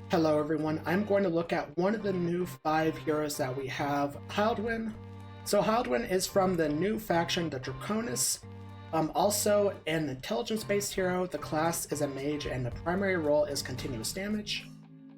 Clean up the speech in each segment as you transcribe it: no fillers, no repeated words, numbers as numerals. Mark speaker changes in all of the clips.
Speaker 1: Hello everyone, I'm going to look at one of the new 5 heroes that we have, Hildwin. So Hildwin is from the new faction, the Draconis. Also an intelligence-based hero, the class is a mage and the primary role is continuous damage.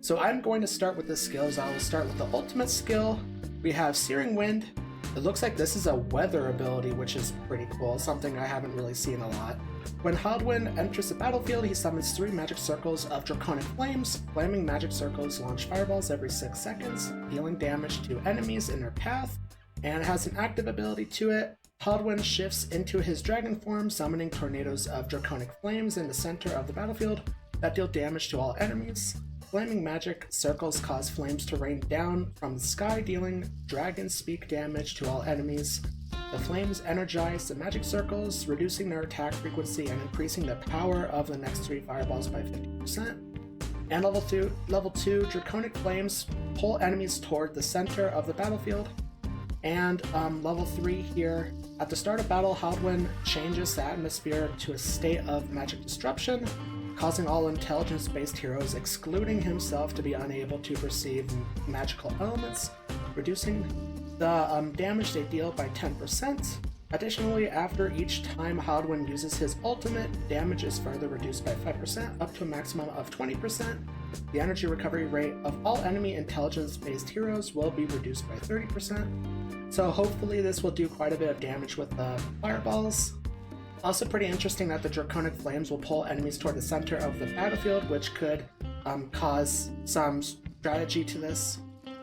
Speaker 1: So I'm going to start with the skills. I will start with the ultimate skill. We have Searing Wind. It looks like this is a weather ability, which is pretty cool, something I haven't really seen a lot. When Hildwin enters the battlefield, he summons 3 magic circles of Draconic Flames. Flaming magic circles launch fireballs every 6 seconds, dealing damage to enemies in their path, and has an active ability to it. Hildwin shifts into his dragon form, summoning tornadoes of Draconic Flames in the center of the battlefield that deal damage to all enemies. Flaming magic circles cause flames to rain down from the sky, dealing dragon speak damage to all enemies. The flames energize the magic circles, reducing their attack frequency and increasing the power of the next 3 fireballs by 50%. And level 2, Draconic Flames pull enemies toward the center of the battlefield. And level 3 here, at the start of battle, Hildwin changes the atmosphere to a state of magic disruption, causing all intelligence-based heroes, excluding himself, to be unable to perceive magical elements, reducing the damage they deal by 10%. Additionally, after each time Hildwin uses his ultimate, damage is further reduced by 5%, up to a maximum of 20%. The energy recovery rate of all enemy intelligence-based heroes will be reduced by 30%. So hopefully this will do quite a bit of damage with the fireballs. Also pretty interesting that the Draconic Flames will pull enemies toward the center of the battlefield, which could cause some strategy to this.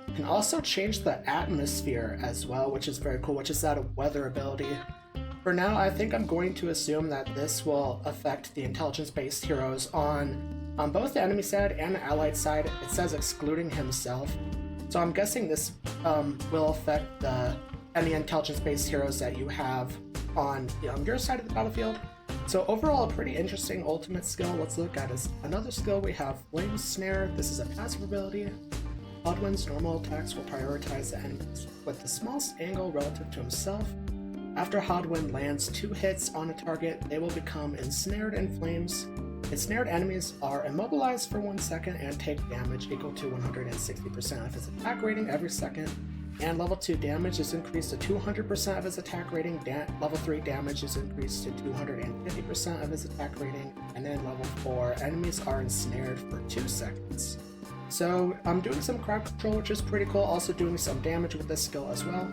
Speaker 1: You can also change the atmosphere as well, which is very cool, which is that weather ability. For now, I think I'm going to assume that this will affect the intelligence-based heroes on both the enemy side and the allied side. It says excluding himself. So I'm guessing this will affect any intelligence-based heroes that you have on your side of the battlefield. So overall, a pretty interesting ultimate skill. Let's look at another skill. We have Flame Snare. This is a passive ability. Hildwin's normal attacks will prioritize the enemies with the smallest angle relative to himself. After Hildwin lands 2 hits on a target, they will become ensnared in flames. Ensnared enemies are immobilized for 1 second and take damage equal to 160% of his attack rating every second. And level 2 damage is increased to 200% of his attack rating. Level 3 damage is increased to 250% of his attack rating. And then level 4, enemies are ensnared for 2 seconds. So I'm doing some crowd control, which is pretty cool, also doing some damage with this skill as well.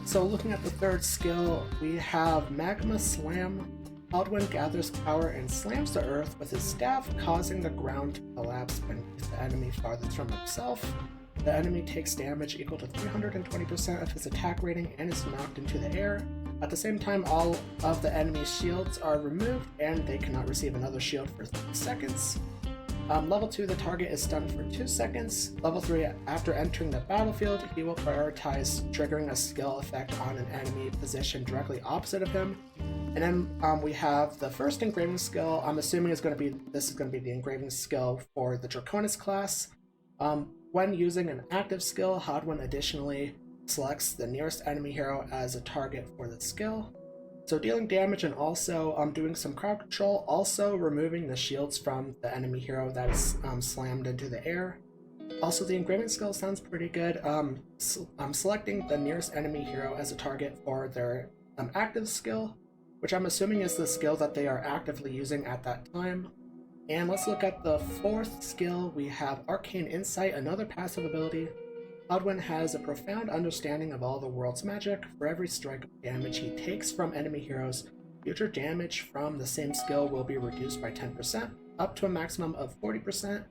Speaker 1: So looking at the 3rd skill, we have Magma Slam. Hildwin gathers power and slams the earth with his staff, causing the ground to collapse beneath the enemy farthest from himself. The enemy takes damage equal to 320% of his attack rating and is knocked into the air. At the same time, all of the enemy's shields are removed and they cannot receive another shield for 3 seconds. Level 2, the target is stunned for 2 seconds. Level 3, after entering the battlefield, he will prioritize triggering a skill effect on an enemy position directly opposite of him. And then we have the first engraving skill. I'm assuming this is going to be the engraving skill for the Draconis class. When using an active skill, Hildwin additionally selects the nearest enemy hero as a target for the skill. So dealing damage and also doing some crowd control, also removing the shields from the enemy hero that is slammed into the air. Also, the engraving skill sounds pretty good. I'm selecting the nearest enemy hero as a target for their active skill, which I'm assuming is the skill that they are actively using at that time. And let's look at the 4th skill. We have Arcane Insight, another passive ability. Hildwin has a profound understanding of all the world's magic. For every strike of damage he takes from enemy heroes, future damage from the same skill will be reduced by 10%, up to a maximum of 40%.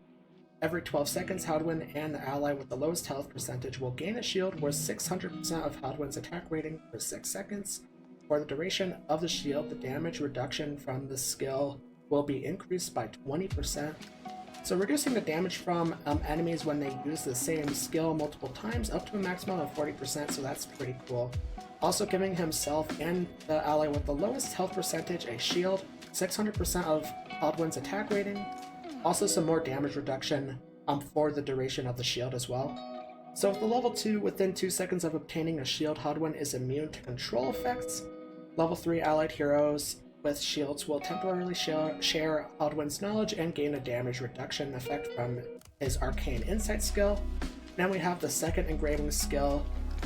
Speaker 1: Every 12 seconds, Hildwin and the ally with the lowest health percentage will gain a shield worth 600% of Hildwin's attack rating for 6 seconds. For the duration of the shield, the damage reduction from the skill will be increased by 20%. So reducing the damage from enemies when they use the same skill multiple times up to a maximum of 40%, so that's pretty cool. Also giving himself and the ally with the lowest health percentage a shield, 600% of Hildwin's attack rating. Also some more damage reduction for the duration of the shield as well. So with the level 2, within 2 seconds of obtaining a shield, Hildwin is immune to control effects. Level 3 allied heroes with shields will temporarily share Hildwin's knowledge and gain a damage reduction effect from his Arcane Insight skill. Then we have the second engraving skill.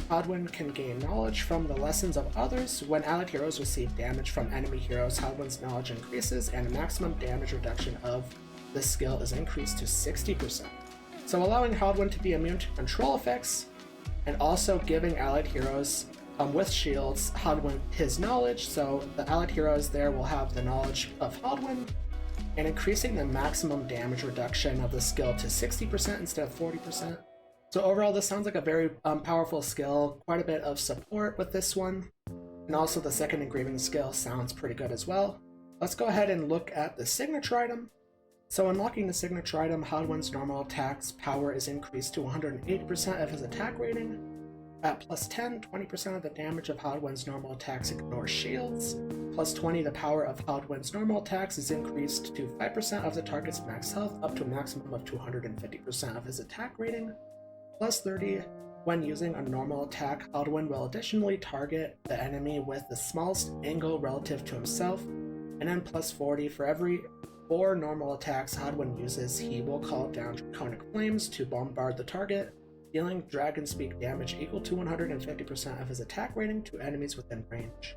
Speaker 1: Hildwin can gain knowledge from the lessons of others. When allied heroes receive damage from enemy heroes, Hildwin's knowledge increases and the maximum damage reduction of this skill is increased to 60%. So allowing Hildwin to be immune to control effects, and also giving allied heroes with shields Hildwin his knowledge, so the allied heroes there will have the knowledge of Hildwin, and increasing the maximum damage reduction of the skill to 60% instead of 40%. So overall, this sounds like a very powerful skill, quite a bit of support with this one, and also the second engraving skill sounds pretty good as well. Let's go ahead and look at the signature item. So unlocking the signature item, Hildwin's normal attack's power is increased to 180% of his attack rating. At plus 10, 20% of the damage of Hildwin's normal attacks ignore shields. Plus 20, the power of Hildwin's normal attacks is increased to 5% of the target's max health, up to a maximum of 250% of his attack rating. Plus 30, when using a normal attack, Hildwin will additionally target the enemy with the smallest angle relative to himself. And then plus 40, for every 4 normal attacks Hildwin uses, he will call down Draconic Flames to bombard the target, dealing Dragon Speak damage equal to 150% of his attack rating to enemies within range.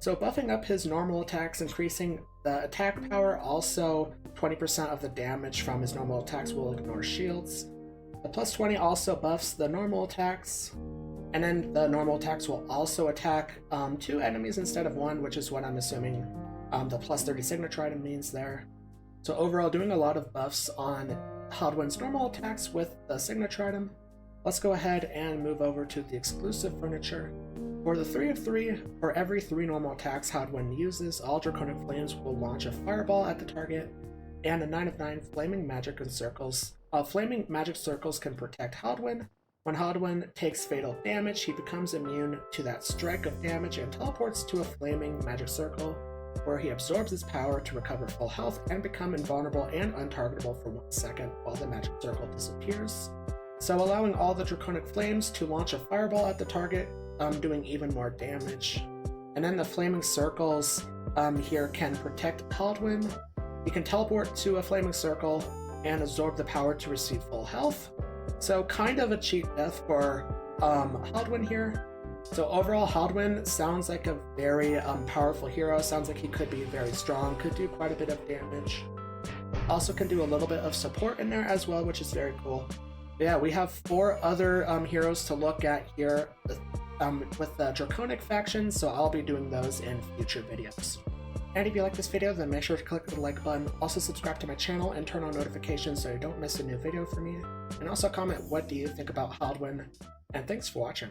Speaker 1: So buffing up his normal attacks, increasing the attack power, also 20% of the damage from his normal attacks will ignore shields. The plus 20 also buffs the normal attacks, and then the normal attacks will also attack 2 enemies instead of 1, which is what I'm assuming the plus 30 signature item means there. So overall, doing a lot of buffs on Hildwin's normal attacks with the signature item. Let's go ahead and move over to the exclusive furniture. For the 3 of 3, for every 3 normal attacks Hildwin uses, all Draconic Flames will launch a fireball at the target, and a 9 of 9 Flaming Magic and Circles. Flaming Magic Circles can protect Hildwin. When Hildwin takes fatal damage, he becomes immune to that strike of damage and teleports to a Flaming Magic Circle, where he absorbs his power to recover full health and become invulnerable and untargetable for 1 second while the magic circle disappears. So allowing all the Draconic Flames to launch a fireball at the target, doing even more damage. And then the Flaming Circles here can protect Hildwin. He can teleport to a Flaming Circle and absorb the power to receive full health. So kind of a cheap death for Hildwin here. So overall, Hildwin sounds like a very powerful hero. Sounds like he could be very strong, could do quite a bit of damage. Also can do a little bit of support in there as well, which is very cool. But yeah, we have 4 other heroes to look at here with the Draconic faction, so I'll be doing those in future videos. And if you like this video, then make sure to click the like button, also subscribe to my channel and turn on notifications so you don't miss a new video from me. And also comment what do you think about Hildwin, and thanks for watching.